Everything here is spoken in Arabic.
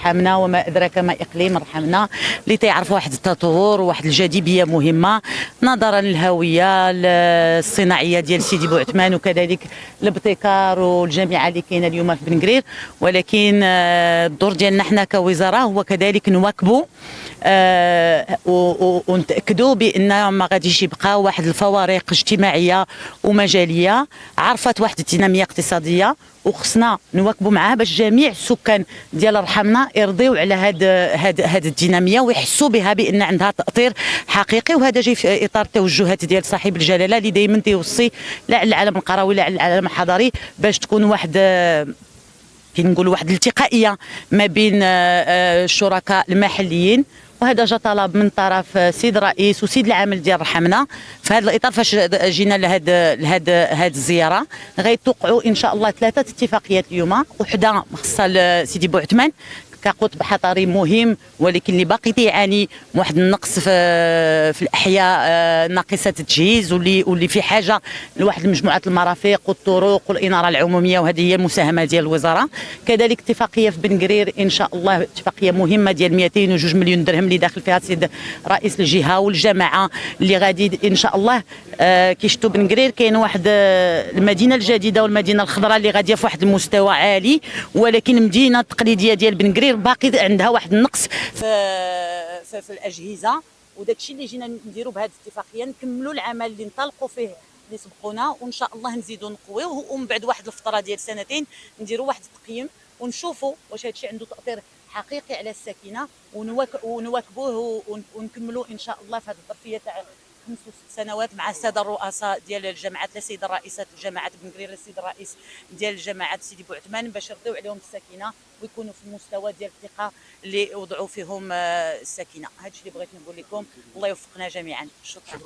رحمنا وما ادراك ما اقليم رحمنا اللي تيعرف واحد التطور وواحد الجاذبيه مهمه نظرا للهويه الصناعيه ديال سيدي بوعثمان وكذلك الابتكار والجامعه اللي كاينه اليوم في بن قرير. ولكن الدور ديالنا حنا كوزاره هو كذلك نواكبوا ونتاكدوا بان ما غاديش يبقى واحد الفوارق اجتماعيه ومجاليه عرفت واحد الديناميه اقتصاديه وخصنا نواكبوا معها باش جميع السكان ديال رحمنا يرضيو على هاد الديناميه ويحسوا بها بان عندها تاثير حقيقي. وهذا جاي في اطار التوجهات ديال صاحب الجلاله اللي دائما تيوصي لا على العالم القروي لا على العالم الحضري باش تكون واحد كنقولوا واحد الالتقائيه ما بين الشركاء المحليين. وهذا جا طلب من طرف سيد الرئيس وسيد العامل ديال رحمنا. في هذا الاطار فاش جينا لهذه الزياره غيتوقعوا ان شاء الله 3 اتفاقيات اليوم، وحده خاصه سيدي بوعثمان كقطب حضري مهم ولكن اللي باقي تيعاني واحد النقص في الاحياء ناقصه التجهيز واللي في حاجه لواحد مجموعه المرافق والطرق والاناره العموميه، وهذه هي المساهمه ديال الوزاره. كذلك اتفاقيه في بن قرير ان شاء الله اتفاقيه مهمه ديال 202 مليون درهم اللي داخل فيها السيد رئيس الجهه والجماعه اللي غادي ان شاء الله كيشتو بن قرير كاين واحد المدينه الجديده والمدينه الخضراء اللي غاديه في واحد المستوى عالي، ولكن المدينه التقليديه ديال بن قرير باقي عندها واحد النقص في الاجهزه. وداك الشيء اللي جينا نديروا بهذه الاتفاقيه نكملوا العمل اللي انطلقوا فيه اللي سبقونا وان شاء الله نزيدوا نقويوه، ومن بعد واحد الفتره ديال سنتين نديروا واحد التقييم ونشوفوا واش هذا الشيء عنده تاثير حقيقي على الساكنه ونواكبوه ونكملوا ان شاء الله في هذه الظرفيه تاع 5 و6 سنوات مع الساده الرؤساء ديال الجامعات، السيده رئيسه جامعه بن قرير، السيد الرئيس ديال جامعه سيدي بوعثمان، باش يرضيو عليهم الساكنه ويكونوا في المستوى ديال الثقه اللي وضعوا فيهم الساكنه. هذا الشيء اللي بغيت نقول لكم. الله يوفقنا جميعا. شكرا.